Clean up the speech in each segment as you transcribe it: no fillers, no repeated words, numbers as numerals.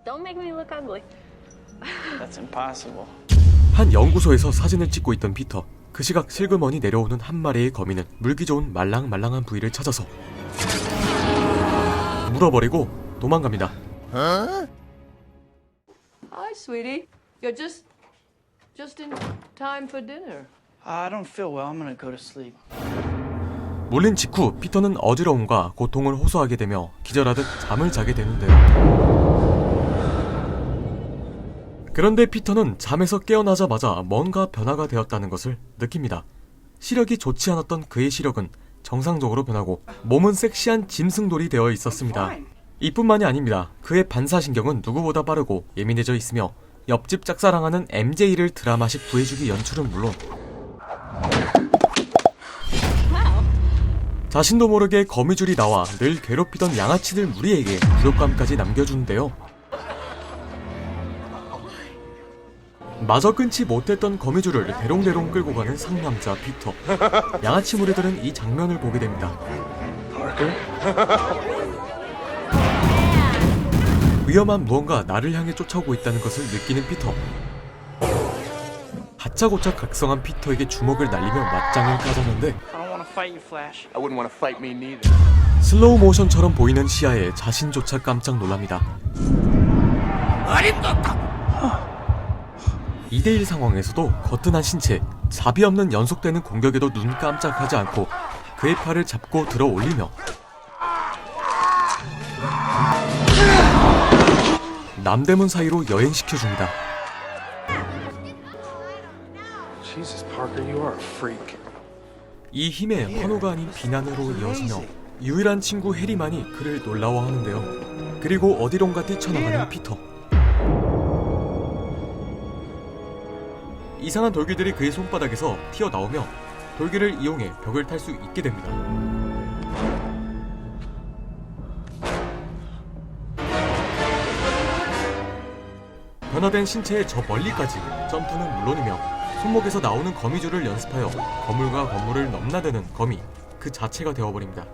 Don't make me look ugly. That's impossible. 한 연구소에서 사진을 찍고 있던 피터. 그 시각 슬그머니 내려오는 한 마리의 거미는 물기 좋은 말랑말랑한 부위를 찾아서 물어버리고 도망갑니다. Hi, sweetie. You're just in time for dinner. I don't feel well. I'm gonna go to sleep. 물린 직후 피터는 어지러움과 고통을 호소하게 되며 기절하듯 잠을 자게 되는데요. 그런데 피터는 잠에서 깨어나자마자 뭔가 변화가 되었다는 것을 느낍니다. 시력이 좋지 않았던 그의 시력은 정상적으로 변하고 몸은 섹시한 짐승돌이 되어 있었습니다. 이뿐만이 아닙니다. 그의 반사신경은 누구보다 빠르고 예민해져 있으며 옆집 짝사랑하는 MJ를 드라마식 구해주기 연출은 물론 자신도 모르게 거미줄이 나와 늘 괴롭히던 양아치들 무리에게 굴욕감까지 남겨주는데요. 마저 끊지 못했던 거미줄을 대롱대롱 끌고 가는 상남자 피터. 양아치 무리들은 이 장면을 보게 됩니다. 위험한 무언가 나를 향해 쫓아오고 있다는 것을 느끼는 피터. 다짜고짜 각성한 피터에게 주먹을 날리며 맞짱을 까졌는데 I don't want to fight you, Flash. I wouldn't want to fight me neither. 슬로우 모션처럼 보이는 시야에 자신조차 깜짝 놀랍니다. 2대1 상황에서도 거뜬한 신체, 자비 없는 연속되는 공격에도 눈 깜짝하지 않고 그의 팔을 잡고 들어 올리며 남대문 사이로 여행시켜줍니다. Jesus, Parker, you are a freak. 이 힘에 환호가 아닌 비난으로 이어지며 유일한 친구 해리만이 그를 놀라워하는데요. 그리고 어디론가 뛰쳐나가는 피터. 이상한 돌기들이 그의 손바닥에서 튀어나오며 돌기를 이용해 벽을 탈 수 있게 됩니다. 변화된 신체의 저 멀리까지 점프는 물론이며 손목에서 나오는 거미줄을 연습하여 거물과 거물을 넘나드는 거미 그 자체가 되어버립니다.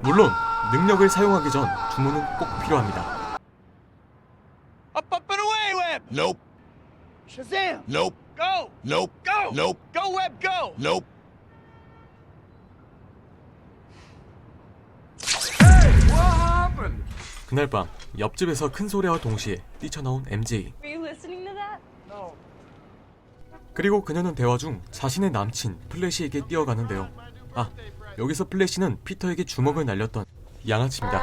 물론 능력을 사용하기 전 주문은 꼭 필요합니다. Up, up, and away, Web! Nope. Shazam! Nope. Go! Nope. Go! Nope. Go, Web, go! Nope. 그날 밤 옆집에서 큰 소리와 동시에 뛰쳐나온 MJ. Are you listening to that? No. 그리고 그녀는 대화 중 자신의 남친 플래시에게 뛰어가는데요. 아, 여기서 플래시는 피터에게 주먹을 날렸던 양아치입니다.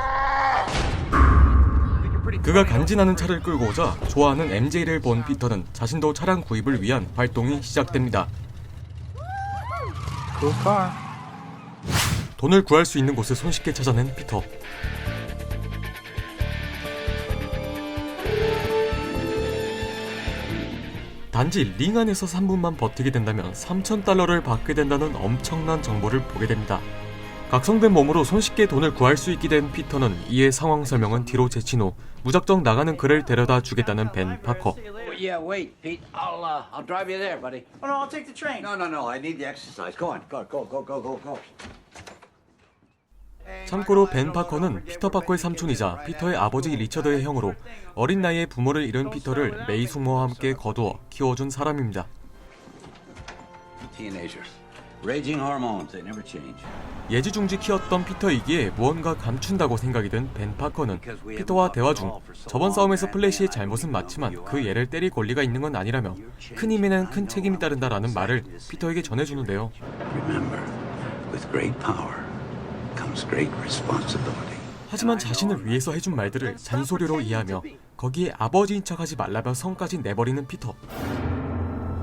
그가 간지나는 차를 끌고 오자 좋아하는 MJ를 본 피터는 자신도 차량 구입을 위한 활동이 시작됩니다. Cool car. 돈을 구할 수 있는 곳을 손쉽게 찾아낸 피터. 단지 링 안에서 3분만 버티게 된다면 $3,000를 받게 된다는 엄청난 정보를 보게 됩니다. 각성된 몸으로 손쉽게 돈을 구할 수 있게 된 피터는 이에 상황 설명은 뒤로 제친 후 무작정 나가는 그를 데려다 주겠다는 벤 파커. Yeah, wait, Pete. I'll drive you there, buddy. Oh, no, I'll take the train. No. I need the exercise. Go on. Go. 참고로 벤 파커는 피터 파커의 삼촌이자 피터의 아버지 리처드의 형으로 어린 나이에 부모를 잃은 피터를 메이 숙모와 함께 거두어 키워준 사람입니다. Teenagers. Raging hormones. They never change. 예지중지 키웠던 피터이기에 무언가 감춘다고 생각이 든 벤 파커는 피터와 대화 중 저번 싸움에서 플래시의 잘못은 맞지만 그 얘를 때릴 권리가 있는 건 아니라며 큰 힘에는 큰 책임이 따른다라는 말을 피터에게 전해주는데요. Remember, with great power comes great responsibility. 하지만 자신을 위해서 해준 말들을 잔소리로 이해하며 거기에 아버지인 척하지 말라며 성까지 내버리는 피터.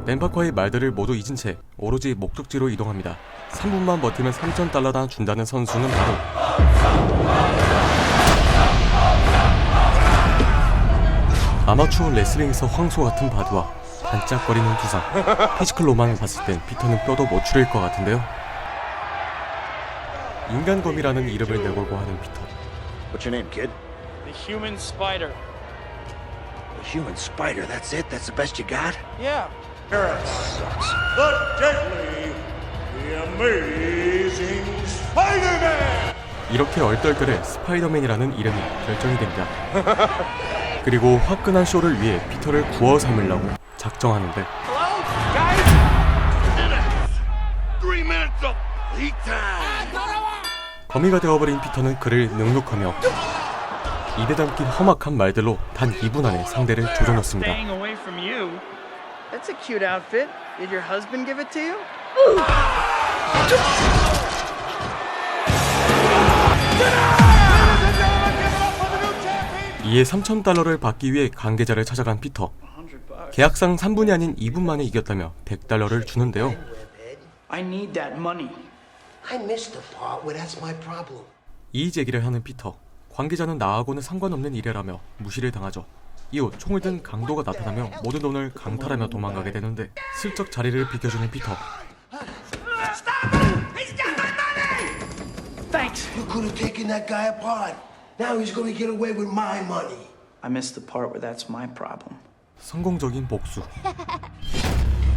벤 파커의 말들을 모두 잊은 채 오로지 목적지로 이동합니다. 3분만 버티면 $3,000나 준다는 선수는 바로 아마추어 레슬링에서 황소 같은 바디와 반짝거리는 두상. 피지컬로만 봤을 땐 피터는 뼈도 못 추릴 것 같은데요. 인간검이라는 이름을 내걸고 하는 피터. What's your name, kid? The human spider. The human spider. That's it? That's the best you got? Yeah. The deadly, the amazing Spider-Man! 이렇게 얼떨결에 스파이더맨이라는 이름이 결정이 됩니다. 그리고 화끈한 쇼를 위해 피터를 구워 삶으려고 작정하는데 Hello, guys? 3 minutes of heat time. 거미가 되어버린 피터는 그를 능욕하며 입에 담긴 험악한 말들로 단 2분 안에 상대를 조져놓습니다. Staying away from you. That's a cute outfit. Did your husband give it to you? 이에 $3,000를 받기 위해 관계자를 찾아간 피터. 계약상 3분이 아닌 2분 만에 이겼다며 $100를 주는데요. I need that money. I missed the part where that's my problem. 이의 제기를 하는 피터. 관계자는 나하고는 상관없는 일이라며 무시를 당하죠. 이후 총을 든 강도가 나타나며 모든 돈을 강탈하며 도망가게 되는데 슬쩍 자리를 비켜주는 피터. Thanks. You could have taken that guy apart. Now he's going to get away with my money. I missed the part where that's my problem. 성공적인 복수.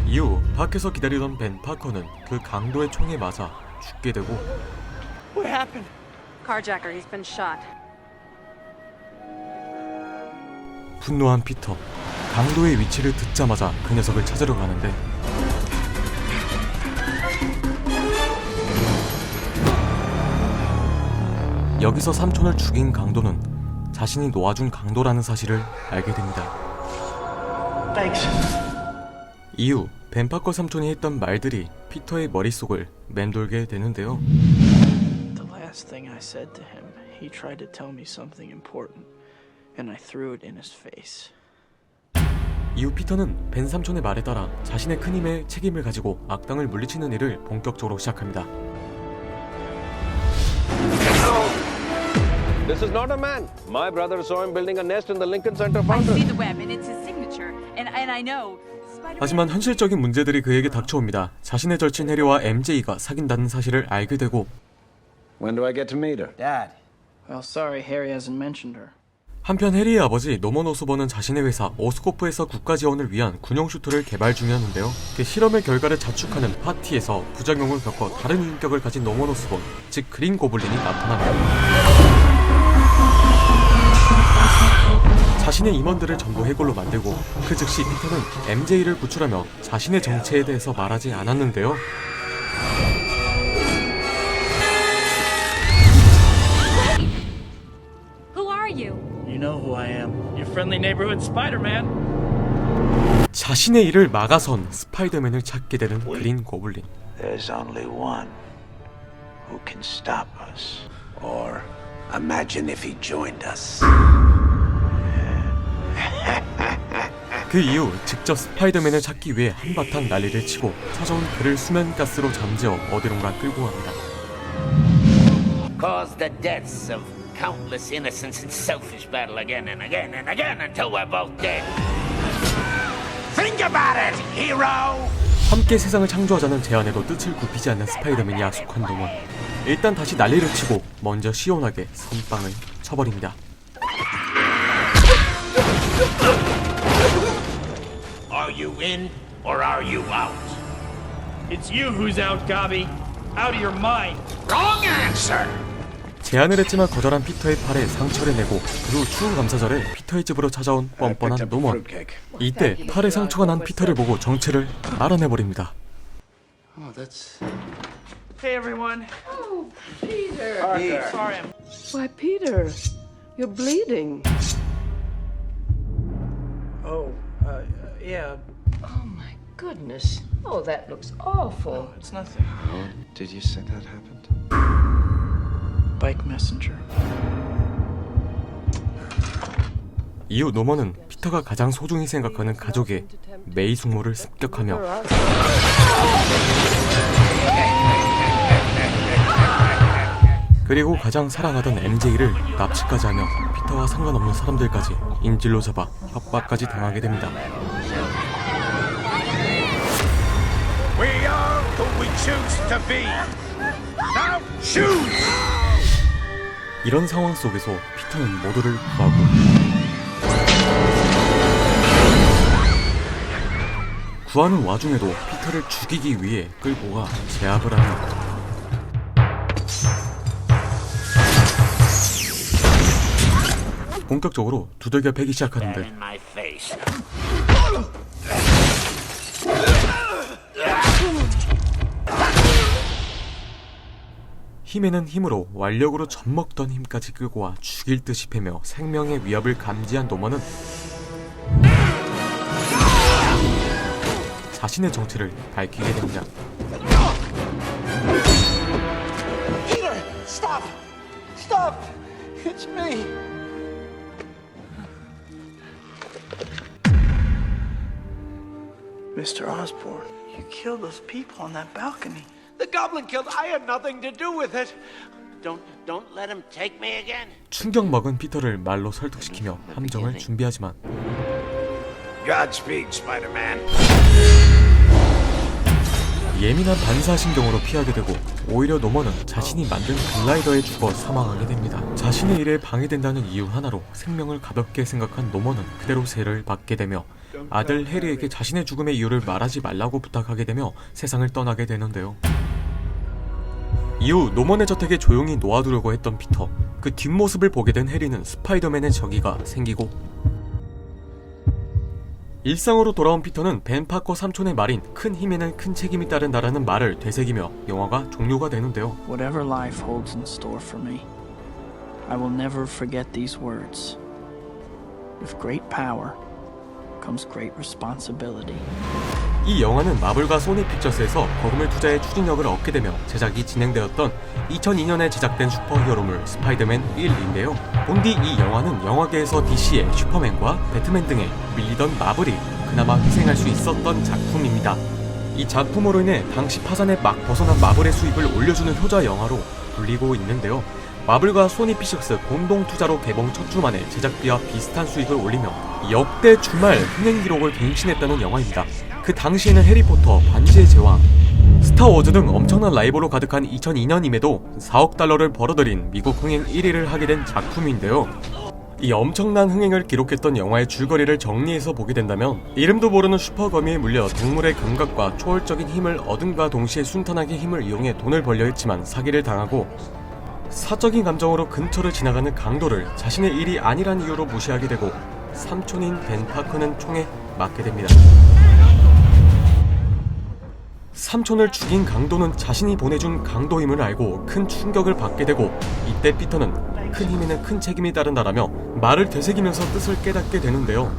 이후 밖에서 기다리던 벤 파커는 그 강도의 총에 맞아 죽게 되고 What happened? Carjacker, he's been shot. 분노한 피터. 강도의 위치를 듣자마자 그 녀석을 찾으러 가는데 여기서 삼촌을 죽인 강도는 자신이 놓아준 강도라는 사실을 알게 됩니다. Thanks. 이후 벤 파커 삼촌이 했던 말들이 피터의 머릿속을 맴돌게 되는데요. The last thing I said to him, he tried to tell me something important, and I threw it in his face. 이후 피터는 벤 삼촌의 말에 따라 자신의 큰 힘에 책임을 가지고 악당을 물리치는 일을 본격적으로 시작합니다. This is not a man. My brother saw him building a nest in the Lincoln Center I fountain. see the web, and it's his signature. And I know. 하지만 현실적인 문제들이 그에게 닥쳐옵니다. 자신의 절친 해리와 MJ가 사귄다는 사실을 알게 되고 When do I get to meet her? Dad. Well, sorry, Harry hasn't mentioned her. 한편 해리의 아버지 노먼 오스본은 자신의 회사 오스코프에서 국가 지원을 위한 군용 슈트를 개발 중이었는데요. 그 실험의 결과를 자축하는 파티에서 부작용을 겪어 다른 인격을 가진 노먼 오스본, 즉 그린 고블린이 나타납니다. 자신의 임원들을 전부 해골로 만들고 그 즉시 피터는 MJ를 구출하며 자신의 정체에 대해서 말하지 않았는데요. Who are you? You know who I am. Your friendly neighborhood Spider-Man. 자신의 일을 막아선 스파이더맨을 찾게 되는 그린 고블린. There's only one who can stop us. Or imagine if he joined us. 그 이후 직접 스파이더맨을 찾기 위해 한바탕 난리를 치고 찾아온 그를 수면가스로 잠재워 어디론가 끌고 갑니다. Cause the deaths of countless innocents in selfish battle again and again and again until we're both dead. Think about it, hero! 함께 세상을 창조하자는 제안에도 뜻을 굽히지 않는 스파이더맨이 야속한 동안 일단 다시 난리를 치고 먼저 시원하게 선빵을 쳐버립니다. Are you in or are you out? It's you who's out, Gobby. Out of your mind. Wrong answer! 제안을 했지만 거절한 피터의 팔에 상처를 내고 그리고 추후감사절에 피터의 집으로 찾아온 뻔뻔한 노먼. 이때 팔에 상처가 난 피터를 보고 정체를 알아내버립니다. Oh, that's... Hey, everyone. Oh, Peter. Sorry, I'm... Why, Peter, you're bleeding. Oh, yeah. Oh, my goodness. Oh, that looks awful. It's nothing. Did you say that happened? Bike messenger. 이후 노먼은 피터가 가장 소중히 생각하는 가족의 메이 숙모를 습격하며 그리고 가장 사랑하던 MJ를 납치까지 하며 피터와 상관없는 사람들까지 인질로 잡아 협박까지 당하게 됩니다. We are who we choose to be. Now choose! 이런 상황 속에서 피터는 모두를 구하고 구하는 와중에도 피터를 죽이기 위해 끌고 가 제압을 하며 본격적으로 두들겨 패기 That 시작하는데 in my face. 힘에는 힘으로 완력으로 젖먹던 힘까지 끌고 와 죽일 듯이 패며 생명의 위협을 감지한 노먼은 자신의 정체를 밝히게 됩니다. Peter, stop! Stop! It's me. Mr. Osborn, you killed those people on that balcony. The goblin killed. I had nothing to do with it. Don't let him take me again. 충격 먹은 피터를 말로 설득시키며 함정을 준비하지만 Godspeed, Spider-Man. 예민한 반사신경으로 피하게 되고 오히려 노먼은 자신이 만든 글라이더에 죽어 사망하게 됩니다. 자신의 일에 방해된다는 이유 하나로 생명을 가볍게 생각한 노먼은 그대로 세를 받게 되며 아들 해리에게 자신의 죽음의 이유를 말하지 말라고 부탁하게 되며 세상을 떠나게 되는데요. 이후 노먼의 저택에 조용히 놓아두려고 했던 피터, 그 뒷모습을 보게 된 해리는 스파이더맨의 적이가 생기고 일상으로 돌아온 피터는 벤 파커 삼촌의 말인 큰 힘에는 큰 책임이 따른다라는 말을 되새기며 영화가 종료가 되는데요. Whatever life holds in store for me, I will never forget these words. With great power comes great responsibility. 이 영화는 마블과 소니 픽처스에서 거금을 투자해 추진력을 얻게 되며 제작이 진행되었던 2002년에 제작된 슈퍼히어로물 스파이더맨 1인데요. 본디 이 영화는 영화계에서 DC의 슈퍼맨과 배트맨 등에 밀리던 마블이 그나마 희생할 수 있었던 작품입니다. 이 작품으로 인해 당시 파산에 막 벗어난 마블의 수입을 올려주는 효자 영화로 불리고 있는데요. 마블과 소니 픽처스 공동 투자로 개봉 첫 주 만에 제작비와 비슷한 수익을 올리며 역대 주말 흥행 기록을 갱신했다는 영화입니다. 그 당시에는 해리포터, 반지의 제왕, 스타워즈 등 엄청난 라이벌로 가득한 2002년임에도 4억 달러를 벌어들인 미국 흥행 1위를 하게 된 작품인데요. 이 엄청난 흥행을 기록했던 영화의 줄거리를 정리해서 보게 된다면 이름도 모르는 슈퍼거미에 물려 동물의 감각과 초월적인 힘을 얻음과 동시에 순탄하게 힘을 이용해 돈을 벌려 했지만 사기를 당하고 사적인 감정으로 근처를 지나가는 강도를 자신의 일이 아니란 이유로 무시하게 되고 삼촌인 벤 파커는 총에 맞게 됩니다. 삼촌을 죽인 강도는 자신이 보내준 강도임을 알고 큰 충격을 받게 되고 이때 피터는 큰 힘에는 큰 책임이 따른다라며 말을 되새기면서 뜻을 깨닫게 되는데요.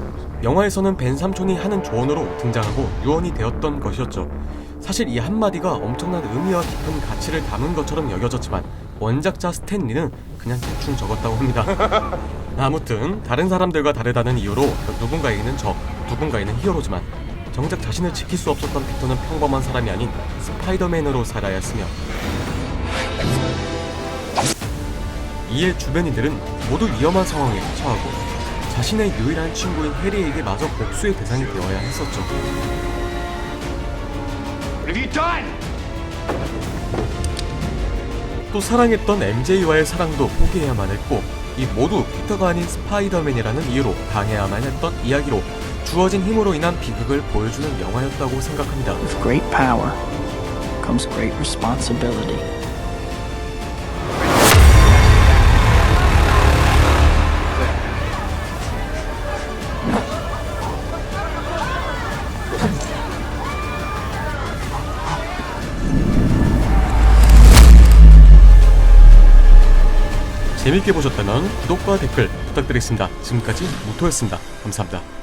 영화에서는 벤 삼촌이 하는 조언으로 등장하고 유언이 되었던 것이었죠. 사실 이 한마디가 엄청난 의미와 깊은 가치를 담은 것처럼 여겨졌지만 원작자 스탠리는 그냥 대충 적었다고 합니다. 아무튼 다른 사람들과 다르다는 이유로 누군가에게는 적, 누군가에는 히어로지만 정작 자신을 지킬 수 없었던 피터는 평범한 사람이 아닌 스파이더맨으로 살아야 했으며 이에 주변인들은 모두 위험한 상황에 처하고 자신의 유일한 친구인 해리에게 마저 복수의 대상이 되어야 했었죠. What have you done? 또 사랑했던 MJ와의 사랑도 포기해야만 했고 이 모두 피터가 아닌 스파이더맨이라는 이유로 당해야만 했던 이야기로 주어진 힘으로 인한 비극을 보여주는 영화였다고 생각합니다. With great power comes great responsibility. 재밌게 보셨다면 구독과 댓글 부탁드리겠습니다. 지금까지 모토였습니다. 감사합니다.